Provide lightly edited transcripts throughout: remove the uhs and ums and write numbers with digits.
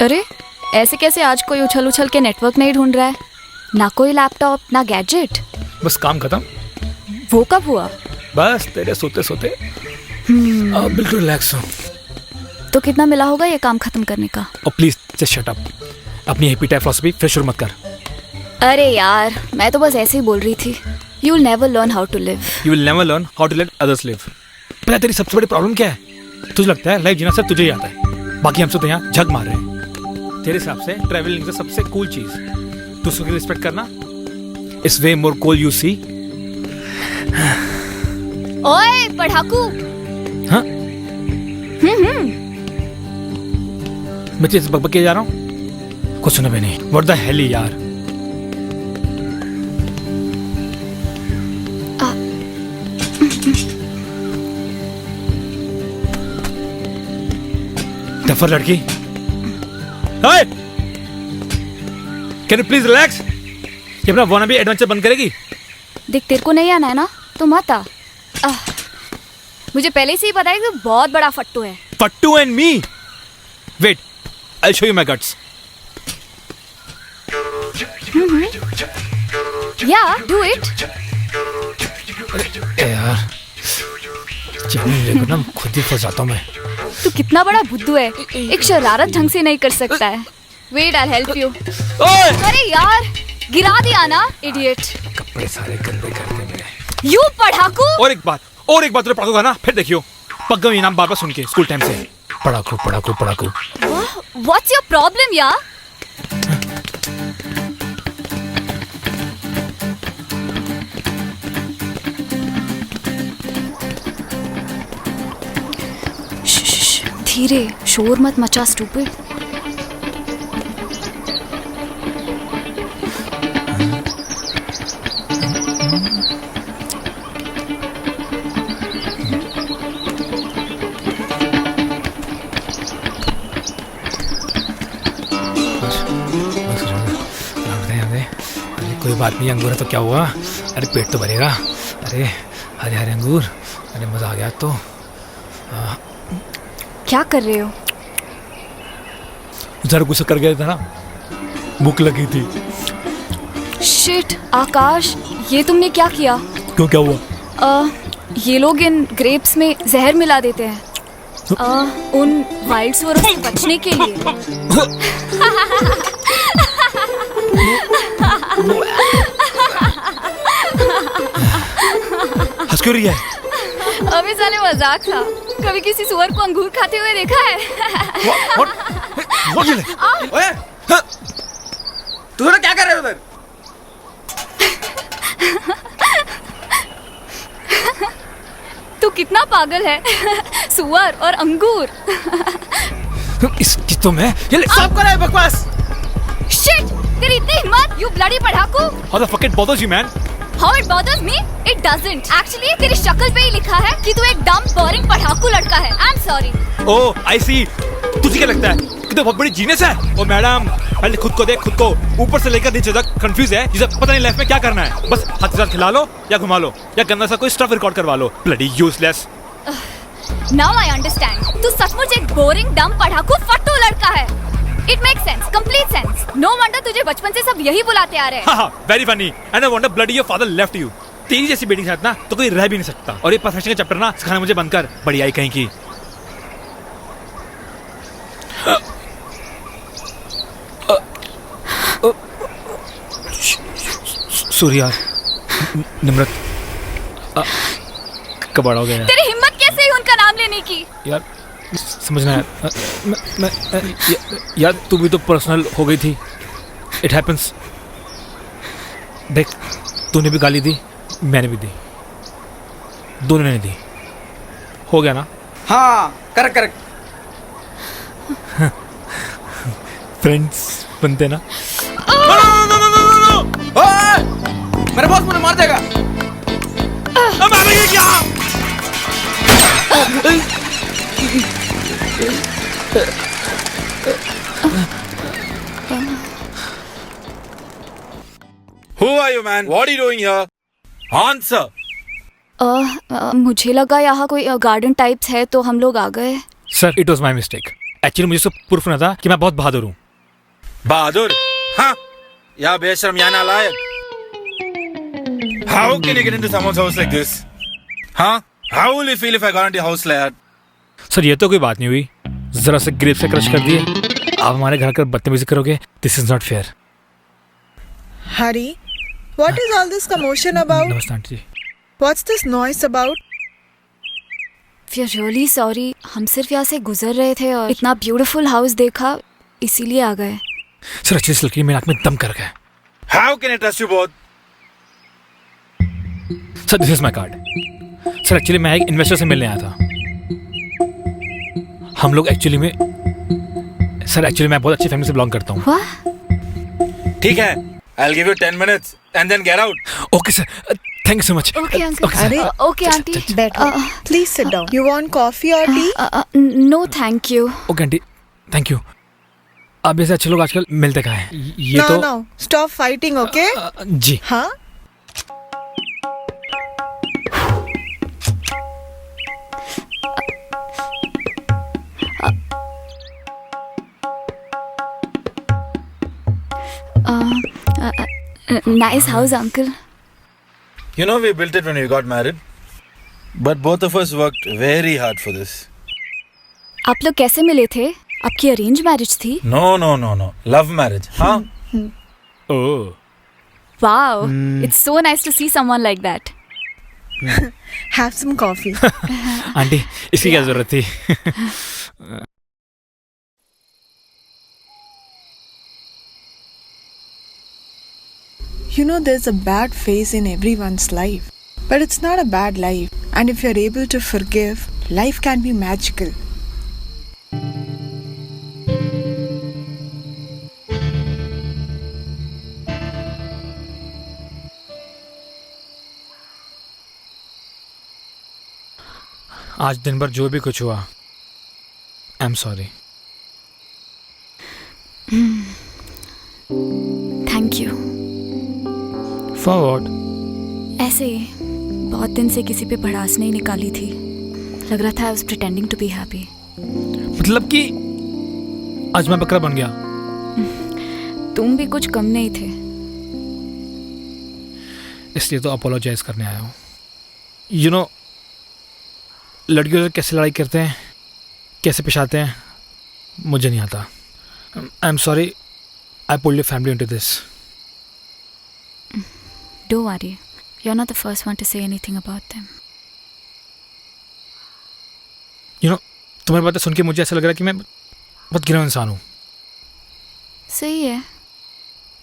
अरे ऐसे कैसे आज कोई उछल उछल के नेटवर्क नहीं ढूंढ रहा है? ना कोई लैपटॉप ना गैजेट। बस काम खत्म। वो कब हुआ? बस तेरे सोते सोते अब बिल्कुल रिलैक्स हो। तो कितना मिला होगा ये काम खत्म करने का? और प्लीज जस्ट शट अप। अपनी हैप्पी टाइप फिलॉसफी फिर शुरू मत कर। अरे यार मैं तो बस ऐसे ही बोल रही थी। You will never learn how to live. You will never learn how to let others live. पता तेरी सबसे बड़ी प्रॉब्लम क्या है? तुझे लगता है लाइफ जीना सिर्फ तुझे ही आता है, बाकी हम सब तो यहाँ झग मार रहे हैं। तेरे हिसाब से ट्रैवलिंग से सबसे कूल चीज दूसरों की रिस्पेक्ट करना is way more cool you see. ओए पढ़ाकू। हाँ मैं तेरे से बकबक किए जा रहा हूँ, कुछ सुना भी नहीं। व्हाट द हेल यार। डफर लड़की, hi can you please relax? ये अपना वाना भी एडवेंचर बंद करेगी? देख तेरे को नहीं आना है ना तो मत आ। मुझे पहले से ही पता है कि तू बहुत बड़ा फट्टू है। फट्टू and me? Wait I show you my guts. Yeah do it. यार देखो ना खुद ही फंस जाता हूँ मैं। तू कितना बड़ा बुद्धू है, एक शरारत ढंग से नहीं कर सकता है। Wait I help you. अरे यार गिरा दिया ना इडियट। कपड़े सारे गंदे कर दे मेरे। यू पढ़ाकू। और एक बात तुझे पढ़ाकूगा ना, फिर देखियो पक गई नाम बार बार सुन के स्कूल टाइम से। पढ़ाकू पढ़ाकू पढ़ाकू। व्हाट्स योर प्रॉब्लम यार? धीरे, शोर मत मचा स्टूपिड। कोई बात नहीं, अंगूर है तो क्या हुआ? अरे पेट तो भरेगा। अरे हरे हरे अंगूर, अरे मजा आ गया। तो क्या कर रहे हो? जरा गुस्सा कर गया था ना, भूख लगी थी। शिट आकाश, ये तुमने क्या किया? क्यों, क्या हुआ? ये लोग इन ग्रेप्स में जहर मिला देते हैं उन वाइल्ड स्वरों से बचने के लिए। हंस क्यों रही है? अबे साले मजाक था। कभी किसी सुअर को अंगूर खाते हुए देखा है? ओए, तू लोग क्या कर रहे हो उधर? तू कितना पागल है। सुअर और अंगूर। इसकी तो मैं सब कर रहे हो बकवास। शिट, तेरी इतनी हिम्मत, यू ब्लडी पढ़ाकू। How the fuck it bothers you, man? How it bothers me? It doesn't. Actually, तेरी शक्ल पे ही लिखा है कि तू एक डम बोरिंग पढ़ाकू लड़का है। I'm sorry. Oh, I see. तुझे क्या लगता है कि तो बहुत बड़ी जीनियस है? ओ मैडम, पहले खुद को देख, खुद को ऊपर से लेकर नीचे तक कंफ्यूज है, जिसे पता नहीं लाइफ में क्या करना है। बस हाथ के साथ खिला लो या घुमा लो या गंदा सा कोई स्टफ रिकॉर्ड करवा लो। Bloody useless. Now I understand. तू सचमुच एक बोरिंग डम पढ़ाकू फट्टू लड़का है। It makes sense, complete sense. No wonder तुझे बचपन से सब यही बुलाते आ रहे हैं। हाँ, very funny. And I wonder bloody your father left you. तेरी जैसी बेटी के साथ ना तो कोई रह भी नहीं सकता। और ये परफेक्शन का चैप्टर ना सिखाना मुझे बंद कर, बड़ी आई कहीं की। सूर्या, निम्रत, कब बड़ा हो गया? तेरी हिम्मत कैसे हुई उनका नाम लेने की? यार समझना है, यार तू भी तो पर्सनल हो गई थी। It happens. देख, तूने भी गाली दी, मैंने भी दी, दोनों ने दी। हो गया ना? हाँ करेक्ट करेक्ट। फ्रेंड्स बनते ना। मेरे बॉस मुझे मार देगा। मारेंगे क्या? Who are you, man? What are you doing here? Answer. मुझे लगा यहाँ कोई गार्डन टाइप्स है तो हम लोग आ गए। Sir, it was my mistake. Actually मुझे सब प्रूफ ना था कि मैं बहुत बहादुर हूँ. बहादुर? हाँ, या बेशरम या नालायक. How can you get into someone's house like this? Huh? How will you feel if I got into your house like that? Sir ये तो कोई बात नहीं हुई. जरा से ग्रेप से क्रश कर दिए. आप हमारे घर कर बदतमीजी करोगे. This is not fair. Hari, what is all this commotion about? नमस्ते aunty ji. What's this noise about? We are really sorry. हम सिर्फ यहाँ से गुजर रहे थे और इतना ब्यूटीफुल हाउस देखा, इसीलिए आ गए. सर एक्चुअली इस लड़की ने मेरे आंख में दम कर गया. How can I trust you both? Sir this is my card. Sir actually मैं एक इन्वेस्टर से मिलने आया था. हम लोग एक्चुअली में मैं बहुत अच्छी फैमिली से बिलोंग करता हूँ. वाह. ठीक है. I'll give you 10 minutes and then get out. Okay sir. Thank you so much. Okay uncle. अरे, okay aunty. Better. Please sit down. You want coffee or tea? No thank you. Okay aunty thank you. अब ऐसे अच्छे लोग आजकल मिलते कहाँ हैं? ये No, तो no. Stop fighting, okay? जी. Huh? Nice house uncle. You know we built it when we got married. But both of us worked very hard for this. आप लोग कैसे मिले थे? आपकी अरेंज मैरिज थी? No. Love marriage. Huh? Oh. Wow. It's so nice to see someone like that. Have some coffee. Aunty इसकी क्या जरूरत थी? You know, there's a bad phase in everyone's life. But it's not a bad life. And if you're able to forgive, life can be magical. आज दिन भर जो भी कुछ हुआ, I am sorry. Thank you. For what? ऐसे ही बहुत दिन से किसी पे भड़ास नहीं निकाली थी. लग रहा था I was pretending to be happy. मतलब कि आज मैं बकरा बन गया. तुम भी कुछ कम नहीं थे. इसलिए तो अपोलोजाइज करने आया हूँ. यू नो लड़कियों से कैसे लड़ाई करते हैं, कैसे पेश आते हैं, मुझे नहीं आता. I am sorry I pulled your family into this. Don't worry. You're not the first one to say anything about them. You know तुम्हारी बातें सुन के मुझे ऐसा लग रहा है कि मैं बहुत गिरा इंसान हूँ. सही है.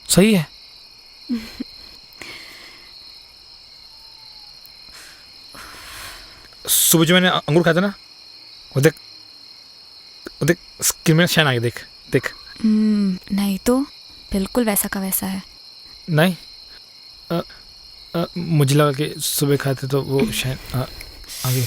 सही है. सुबह जो मैंने अंगूर खाया था ना, वो देख स्किन में शाइन आ गई. देख. नहीं तो बिल्कुल वैसा का वैसा है. नहीं मुझे लगा कि सुबह खाते तो वो शाइन आ गई.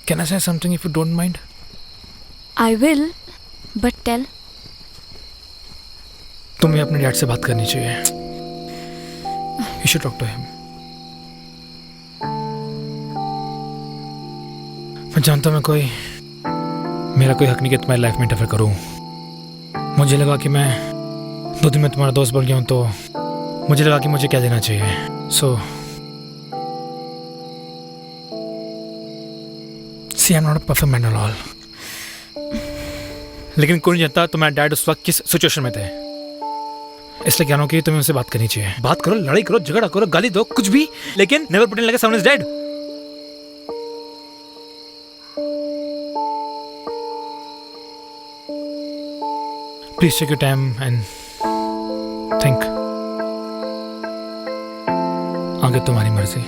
Can I say something if you don't mind? I will, but tell. तुम्हें अपने डैड से बात करनी चाहिए. You should talk to him. मैं जानता हूँ मेरा कोई हक नहीं कि तुम्हारी लाइफ में इंटरफेयर करूँ. मुझे लगा कि मैं 2 दिन में तुम्हारा दोस्त बन गया हूँ तो मुझे लगा कि मुझे क्या देना चाहिए. So see I am not a perfect man at all. लेकिन कोई नहीं जानता तुम्हारे डैड उस वक्त किस सिचुएशन में थे. इसलिए कह रहा हूँ कि तुम्हें उनसे बात करनी चाहिए. बात करो, लड़ाई करो, झगड़ा करो, गाली दो, कुछ भी, लेकिन never pretend like someone is dead. Please take your time and think. आगे तुम्हारी मर्जी.